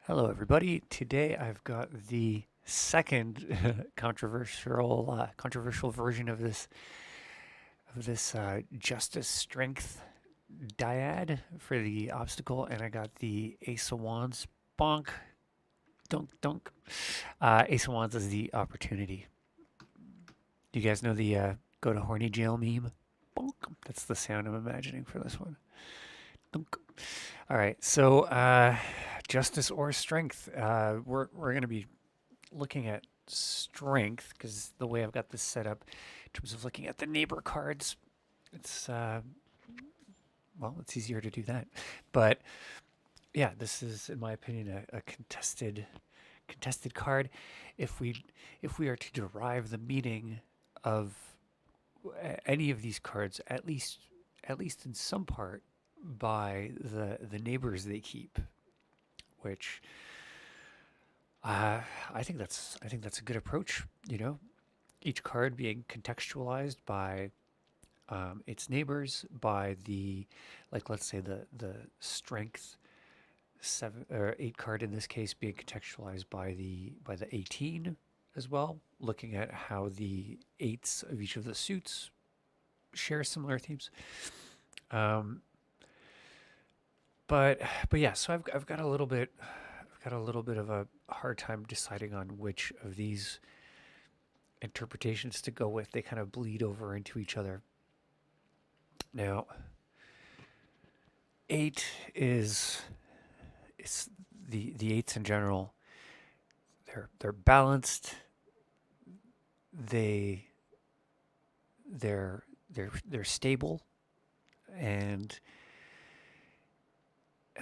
Hello, everybody. Today I've got the second controversial version of this justice strength dyad for the obstacle, and I got the Ace of Wands. Bonk, dunk, dunk. Ace of Wands is the opportunity. Do you guys know the go to horny jail meme? Bonk. That's the sound I'm imagining for this one. Dunk. All right, so justice or strength. We're going to be looking at strength because the way I've got this set up in terms of looking at the neighbor cards, it's it's easier to do that. But yeah, this is, in my opinion, a contested card. If we are to derive the meaning of any of these cards, at least in some part, by the neighbors they keep, which I think that's a good approach. Each card being contextualized by its neighbors, by the, like, let's say the strength seven or eight card in this case being contextualized by the 18 as well, looking at how the eights of each of the suits share similar themes. Um, but yeah, so I've got a little bit of a hard time deciding on which of these interpretations to go with. They kind of bleed over into each other. Now, eight is it's the eights in general. They're balanced. They they're stable, and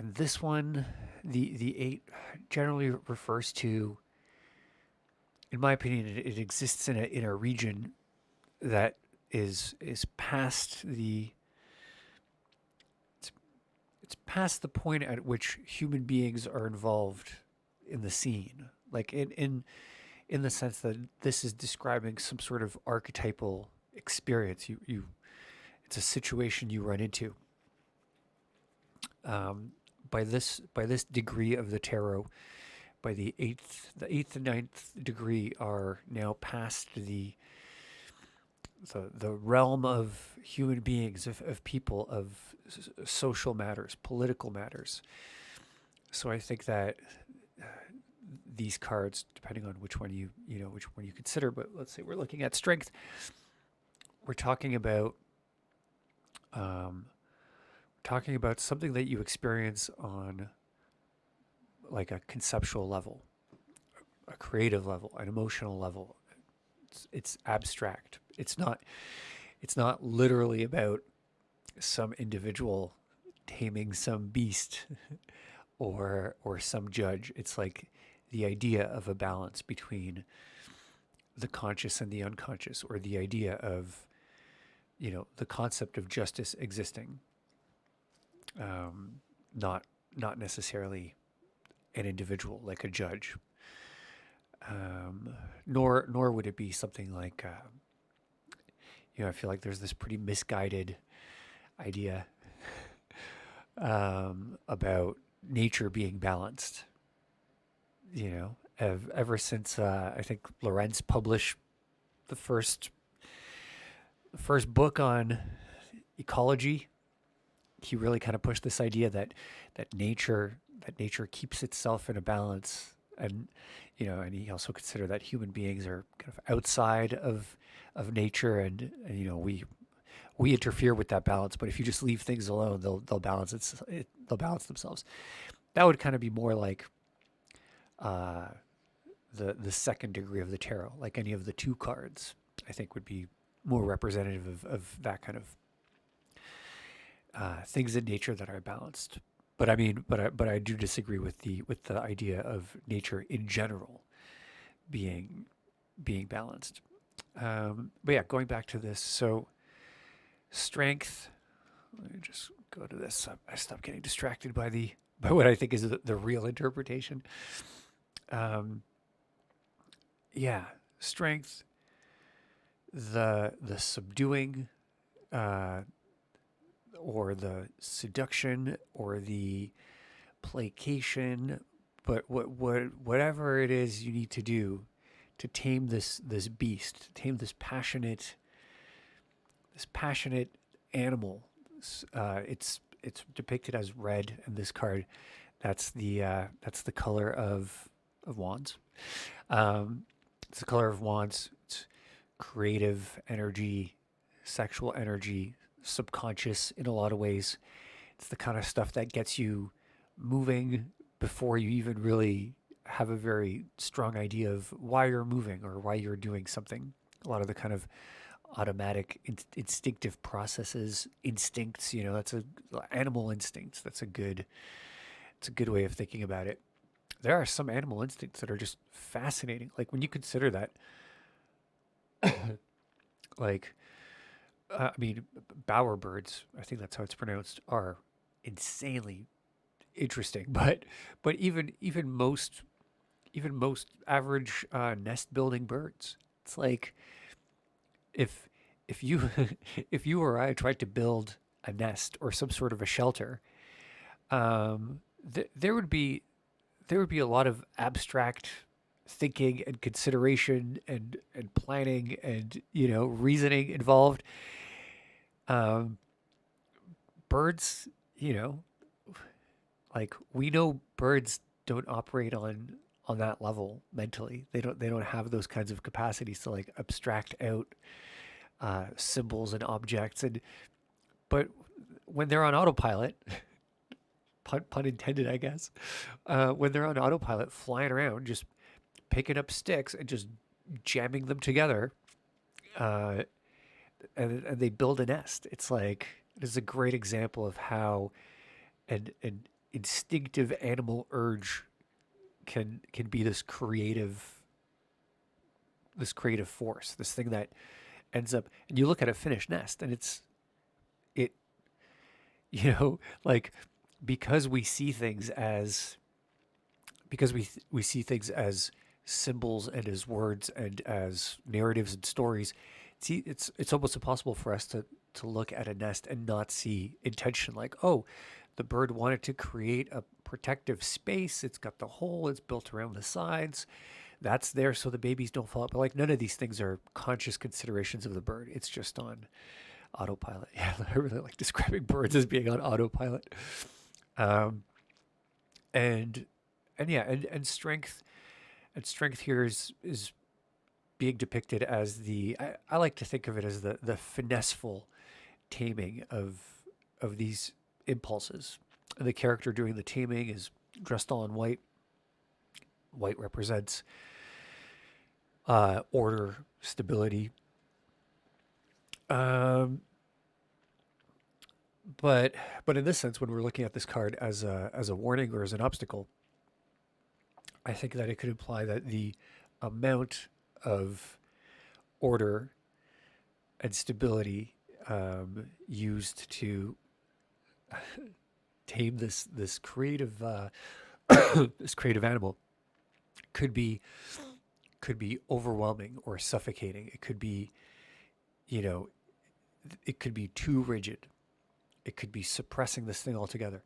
this one, the eight generally refers to, in my opinion, it exists in a region that is past the it's past the point at which human beings are involved in the scene. Like in the sense that this is describing some sort of archetypal experience. You it's a situation you run into. By this degree of the tarot, by the eighth and ninth degree are now past the realm of human beings, of people, of social matters, political matters. So I think that these cards, depending on which one which one you consider, but let's say we're looking at strength, we're um, talking about something that you experience on, like, a conceptual level, a creative level, an emotional level. It's abstract. It's not literally about some individual taming some beast or some judge. It's like the idea of a balance between the conscious and the unconscious, or the idea of the concept of justice existing, um, not not necessarily an individual like a judge, nor would it be something like I feel like there's this pretty misguided idea about nature being balanced. Ever since I think Lorenz published the first book on ecology, he really kind of pushed this idea that nature keeps itself in a balance, and he also considered that human beings are kind of outside of nature, and we interfere with that balance. But if you just leave things alone, they'll balance themselves. That would kind of be more like uh, the second degree of the tarot, like any of the two cards. I think would be more representative of that kind of things in nature that are balanced. But I mean, but I do disagree with the idea of nature in general being being balanced. But yeah, going back to this, so strength. Let me just go to this. I stopped getting distracted by what I think is the real interpretation. Um, yeah, strength, the subduing, uh, or the seduction, or the placation, but whatever it is you need to do to tame this beast, to tame this passionate animal. It's depicted as red in this card. That's the color of wands. Um, it's the color of wands. It's creative energy, sexual energy, subconscious in a lot of ways. It's the kind of stuff that gets you moving before you even really have a very strong idea of why you're moving or why you're doing something. A lot of the kind of automatic instinctive processes, instincts, that's a animal instincts. It's a good way of thinking about it. There are some animal instincts that are just fascinating. Like when you consider that, like, I mean, bowerbirds, I think that's how it's pronounced, are insanely interesting. But even most average nest building birds, it's like if if you if you or I tried to build a nest or some sort of a shelter, there would be a lot of abstract thinking and consideration and planning and reasoning involved. Um, birds, you know, like we know birds don't operate on that level mentally. They don't have those kinds of capacities to like abstract out symbols and objects. And but when they're on autopilot, pun intended, I guess, when they're on autopilot, flying around, just picking up sticks and just jamming them together, uh, and they build a nest. It's like it is a great example of how an instinctive animal urge can be this creative force, this thing that ends up. And you look at a finished nest, and it like because we see things as we see things as symbols and as words and as narratives and stories. See, it's almost impossible for us to look at a nest and not see intention. Like, oh, the bird wanted to create a protective space. It's got the hole. It's built around the sides. That's there so the babies don't fall out. But like none of these things are conscious considerations of the bird. It's just on autopilot. Yeah, I really like describing birds as being on autopilot. Um, and yeah, and strength here is being depicted as I like to think of it as the finesseful taming of these impulses. And the character doing the taming is dressed all in white. White represents order, stability. Um, but in this sense, when we're looking at this card as a warning or as an obstacle, I think that it could imply that the amount of order and stability used to tame this creative this creative animal could be overwhelming or suffocating. It could be, you know, it could be too rigid. It could be suppressing this thing altogether.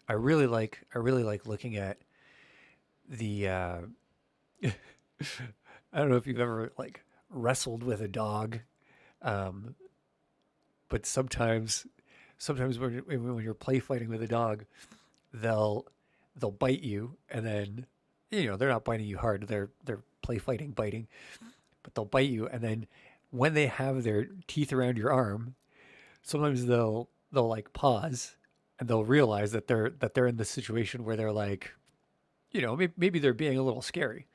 I really like looking at the I don't know if you've ever like wrestled with a dog, um, but sometimes when you're play fighting with a dog, they'll they'll bite you, and then they're not biting you hard. They're play fighting biting, but they'll bite you, and then when they have their teeth around your arm, sometimes they'll like pause and they'll realize that they're in this situation where they're like, maybe they're being a little scary.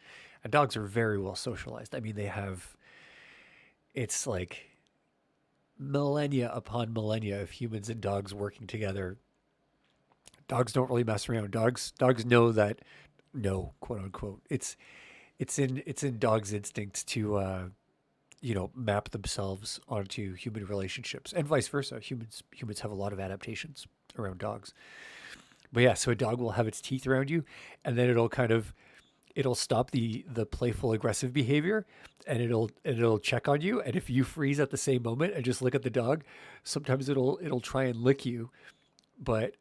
And dogs are very well socialized. I mean, it's like millennia upon millennia of humans and dogs working together. Dogs don't really mess around. Dogs know that no, quote unquote. It's in dogs' instincts to map themselves onto human relationships and vice versa. Humans have a lot of adaptations around dogs. But yeah, so a dog will have its teeth around you, and then it'll stop the playful aggressive behavior, and it'll check on you. And if you freeze at the same moment and just look at the dog, sometimes it'll try and lick you, but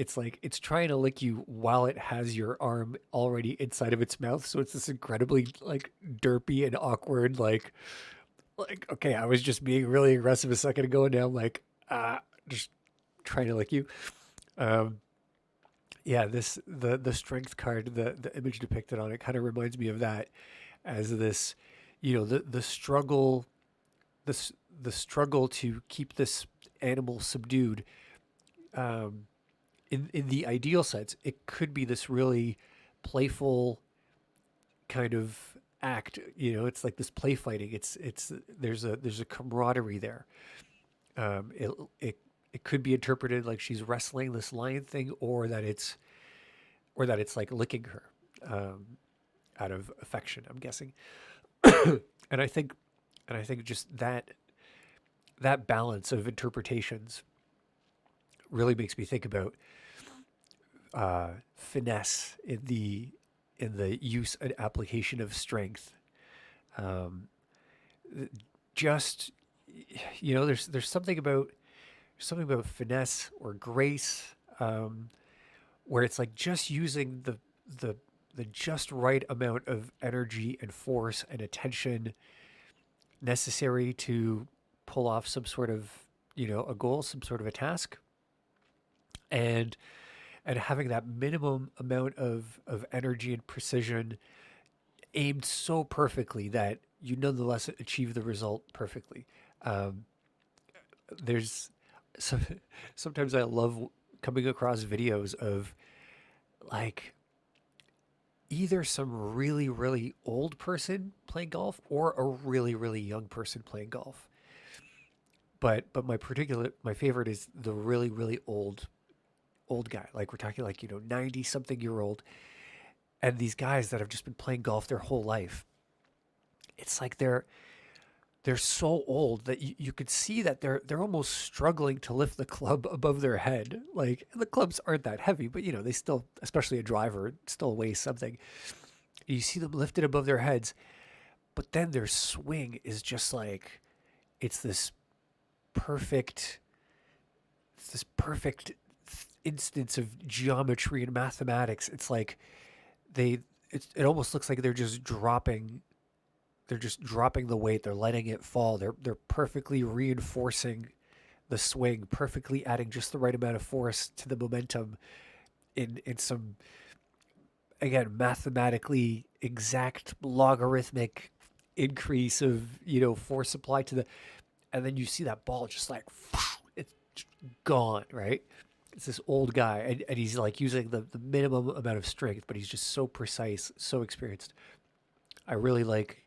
it's like it's trying to lick you while it has your arm already inside of its mouth. So it's this incredibly like derpy and awkward, like okay, I was just being really aggressive a second ago, and now I'm like just trying to lick you. Um, yeah, the strength card, the image depicted on it kind of reminds me of that as this, the struggle, this the struggle to keep this animal subdued. Um, in the ideal sense, it could be this really playful kind of act. It's like this play fighting. It's there's a camaraderie there. Um, it it it could be interpreted like she's wrestling this lion thing, or that it's like licking her um, out of affection. I'm guessing, and I think just that balance of interpretations really makes me think about finesse in the use and application of strength. Um, just there's something about finesse or grace, where it's like just using the the just right amount of energy and force and attention necessary to pull off some sort of a goal, some sort of a task, and having that minimum amount of energy and precision aimed so perfectly that you nonetheless achieve the result perfectly. Um, there's some, sometimes I love coming across videos of like either some really really old person playing golf or a really really young person playing golf. But my favorite is the really really old guy. Like we're talking like 90 something year old, and these guys that have just been playing golf their whole life. It's like they're so old that you could see that they're almost struggling to lift the club above their head. Like the clubs aren't that heavy, but they still, especially a driver, still weighs something. You see them lifted above their heads, but then their swing is just like it's this perfect it's this perfect instance of geometry and mathematics. It's like they it almost looks like they're just dropping the weight. They're letting it fall. They're perfectly reinforcing the swing, perfectly adding just the right amount of force to the momentum in some, again, mathematically exact logarithmic increase of force supply to the, and then you see that ball just like it's gone, right? It's this old guy, and he's like using the minimum amount of strength, but he's just so precise, so experienced. I really like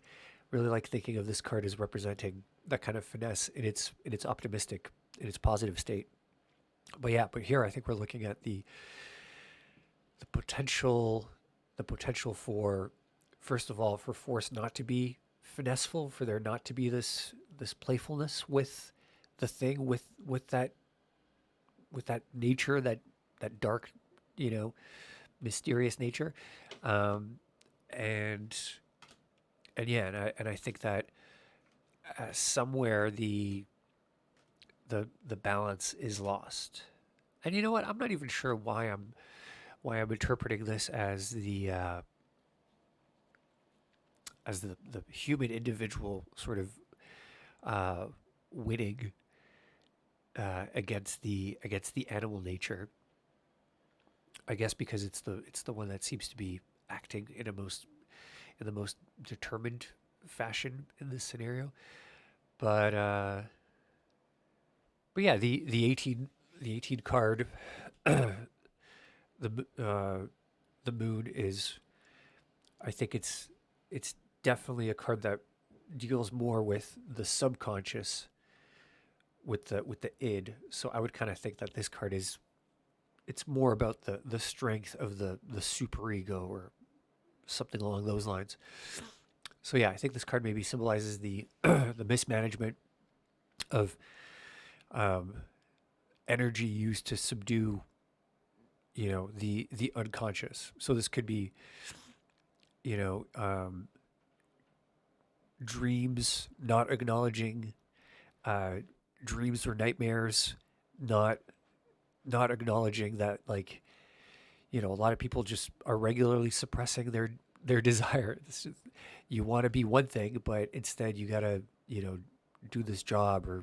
thinking of this card as representing that kind of finesse in its optimistic, in its positive state. But yeah, but here I think we're looking at the potential the potential for, first of all, for force not to be finesseful, for there not to be this playfulness with the thing, with that nature, that dark, you know mysterious nature. um and yeah, and I think that somewhere the balance is lost. And you know what? I'm not even sure why I'm interpreting this as the human individual sort of uh, winning against the animal nature. I guess because it's the one that seems to be acting in the most determined fashion in this scenario. But yeah, the 18 card, the moon is, I think it's definitely a card that deals more with the subconscious, with the id. So I would kind of think that this card is, it's more about the strength of the superego or something along those lines. So yeah, I think this card maybe symbolizes the the mismanagement of um, energy used to subdue the unconscious. So this could be you know dreams not acknowledging, uh, dreams or nightmares not not acknowledging that, like, a lot of people just are regularly suppressing their desire. You want to be one thing, but instead you gotta, do this job or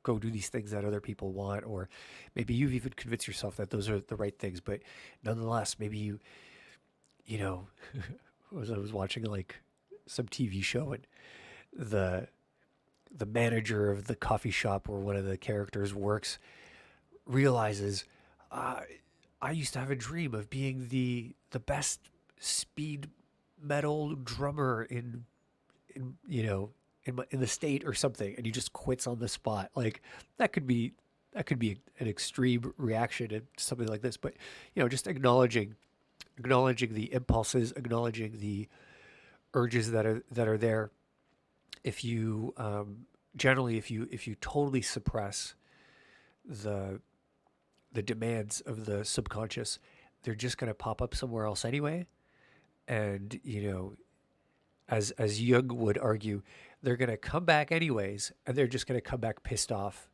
go do these things that other people want, or maybe you've even convinced yourself that those are the right things, but nonetheless, maybe you know, I was watching like some TV show, and the the manager of the coffee shop where one of the characters works realizes, uh, I used to have a dream of being the best speed metal drummer in in the state or something, and he just quits on the spot. Like that could be that could be an extreme reaction to something like this, but just acknowledging the impulses, acknowledging the urges that are there. If you generally, if you totally suppress the the demands of the subconscious, they're just going to pop up somewhere else anyway. And as Jung would argue, they're going to come back anyways, and they're just going to come back pissed off.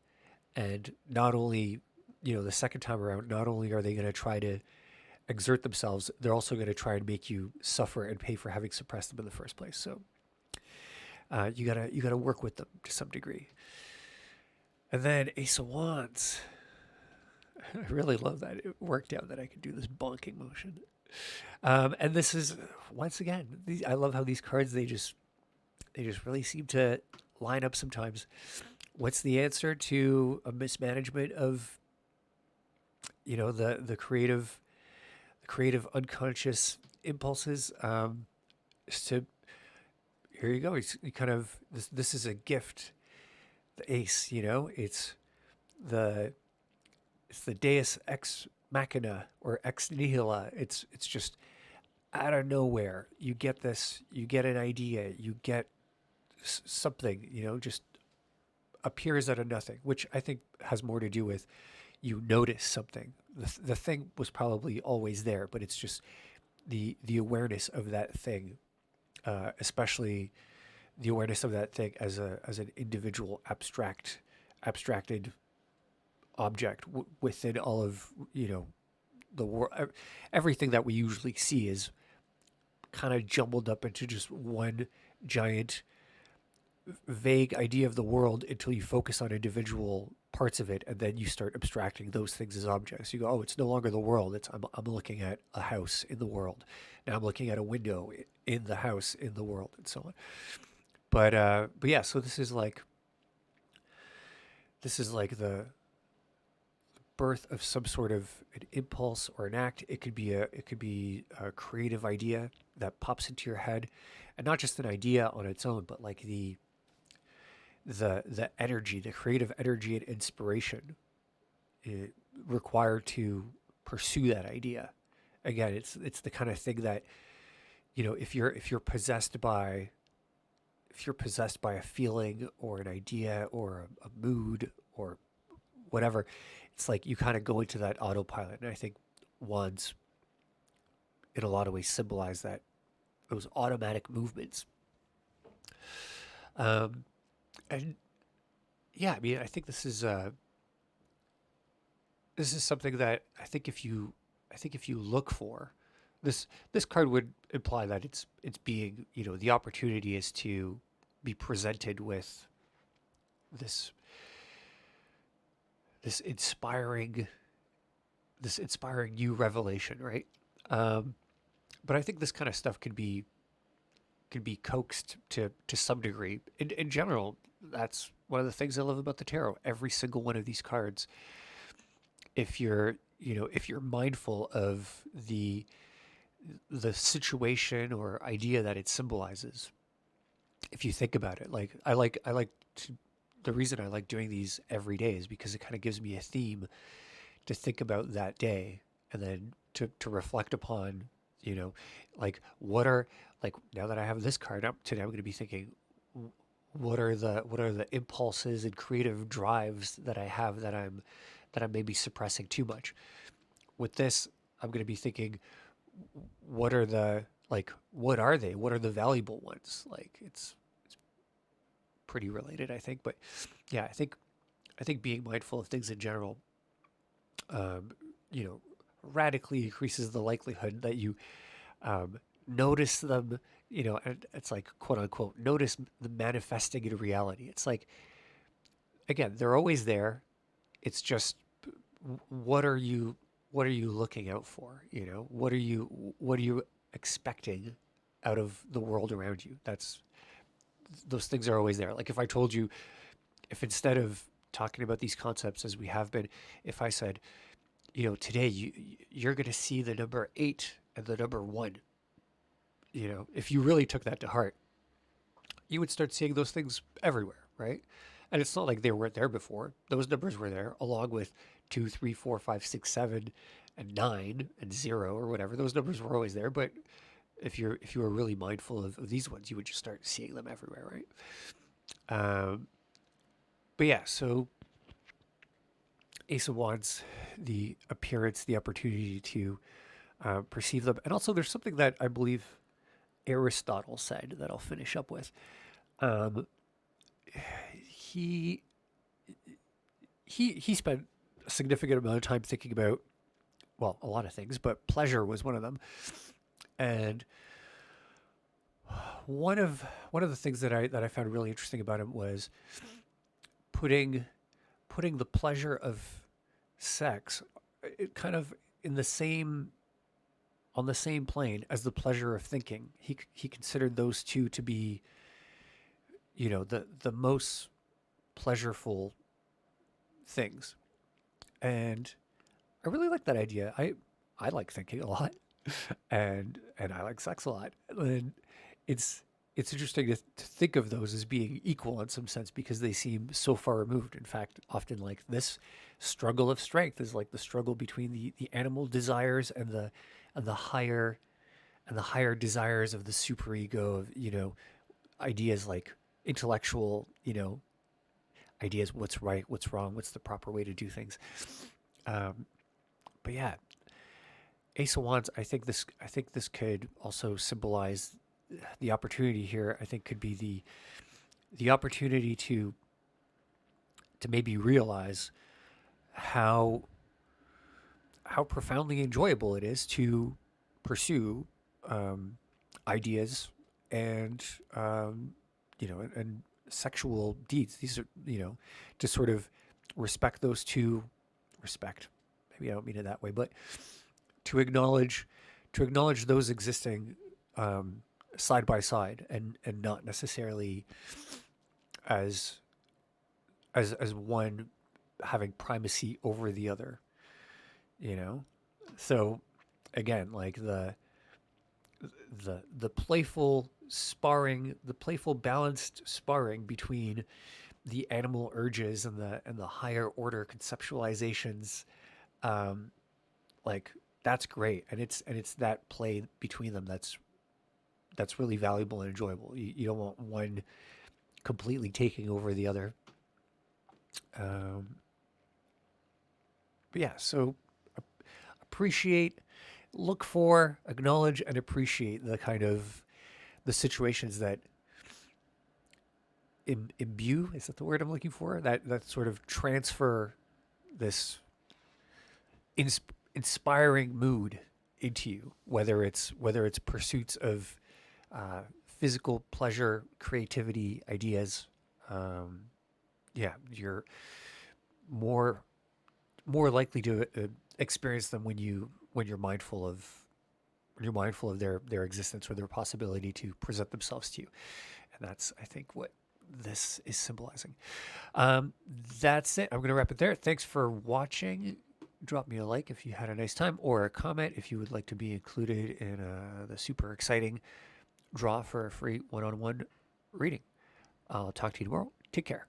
And not only, the second time around, not only are they going to try to exert themselves, they're also going to try and make you suffer and pay for having suppressed them in the first place. So you gotta work with them to some degree. And then Ace of Wands. I really love that it worked out that I could do this bonking motion. And this is once again, I love how these cards they just really seem to line up sometimes. What's the answer to a mismanagement of the creative unconscious impulses? Is to Here you go. You kind of this is a gift. The ace, the it's the Deus ex machina or ex nihila. It's just out of nowhere. You get this. You get an idea. You get something. Just appears out of nothing, which I think has more to do with you notice something. The thing was probably always there, but it's just the awareness of that thing, especially the awareness of that thing as an individual abstracted object within all of the world. Everything that we usually see is kind of jumbled up into just one giant vague idea of the world until you focus on individual parts of it, and then you start abstracting those things as objects. You go, oh, it's no longer the world. I'm looking at a house in the world. Now I'm looking at a window in the house in the world, and so on. But yeah. So this is like the birth of some sort of an impulse or an act. It could be a creative idea that pops into your head, and not just an idea on its own, but like the energy, the creative energy and inspiration required to pursue that idea. Again, it's the kind of thing that if you're possessed by a feeling or an idea or a mood or whatever, it's like you kind of go into that autopilot. And I think wands, in a lot of ways, symbolize that those automatic movements. Um, and yeah, I mean, I think this is something that I think if you look for this card would imply that it's being, the opportunity is to be presented with this this inspiring this inspiring new revelation, right? Um, but I think this kind of stuff can be coaxed to some degree. In general, that's one of the things I love about the tarot. Every single one of these cards, if you're mindful of the situation or idea that it symbolizes, if you think about it, like I like to, the reason I like doing these every day is because it kind of gives me a theme to think about that day, and then to reflect upon, like now that I have this card up today, I'm going to be thinking, what are the impulses and creative drives that I have that I'm maybe suppressing too much. With this, I'm going to be thinking, what are the what are they? What are the valuable ones? Like it's pretty related, I think. But yeah, I think being mindful of things in general um, you know, radically increases the likelihood that you notice them, and it's like, quote unquote, notice the manifesting in reality. It's like, again, they're always there. It's just, what are you, what are you looking out for? What are you expecting out of the world around you? Those things are always there. Like if I told you, if instead of talking about these concepts as we have been, if I said, today you're going to see the number 8 and the number 1, if you really took that to heart, you would start seeing those things everywhere, right? And it's not like they weren't there before. Those numbers were there along with 2, 3, 4, 5, 6, 7, and 9 and 0 or whatever. Those numbers were always there, but if you were really mindful of these ones, you would just start seeing them everywhere, right? But yeah, so Ace of Wands, the appearance, the opportunity to perceive them, and also there's something that I believe Aristotle said that I'll finish up with. Um, he he spent a significant amount of time thinking about, well, a lot of things, but pleasure was one of them. And one of the things that I found really interesting about him was putting the pleasure of sex, kind of in the same on the same plane as the pleasure of thinking. He considered those two to be, the most pleasureful things. And I really like that idea. I like thinking a lot, and I like sex a lot. And it's it's interesting to think of those as being equal in some sense because they seem so far removed. In fact, often like this struggle of strength is like the struggle between the animal desires and the higher and the higher desires of the superego of, ideas like intellectual, ideas, what's right, what's wrong, what's the proper way to do things. Um, but yeah, Ace of Wands. I think this could also symbolize the opportunity here. I think could be the opportunity to maybe realize how profoundly enjoyable it is to pursue um, ideas and and sexual deeds. These are, to sort of respect those two. Respect, maybe I don't mean it that way, but to acknowledge those existing um, side by side, and not necessarily as as one having primacy over the other. you know so again, like the playful sparring, the playful balanced sparring between the animal urges and the higher order conceptualizations, um like that's great. And it's that play between them that's really valuable and enjoyable. You don't want one completely taking over the other. um but yeah, so appreciate, look for, acknowledge, and appreciate the kind of the situations that imbue, is that the word I'm looking for, that sort of transfer this inspiring mood into you, whether it's pursuits of physical pleasure, creativity, ideas. Yeah, you're more likely to experience them when you're mindful of their existence or their possibility to present themselves to you. And that's, I think, what this is symbolizing. Um, that's it. I'm going to wrap it there. Thanks for watching. Drop me a like if you had a nice time, or a comment if you would like to be included in the super exciting draw for a free one-on-one reading. I'll talk to you tomorrow. Take care.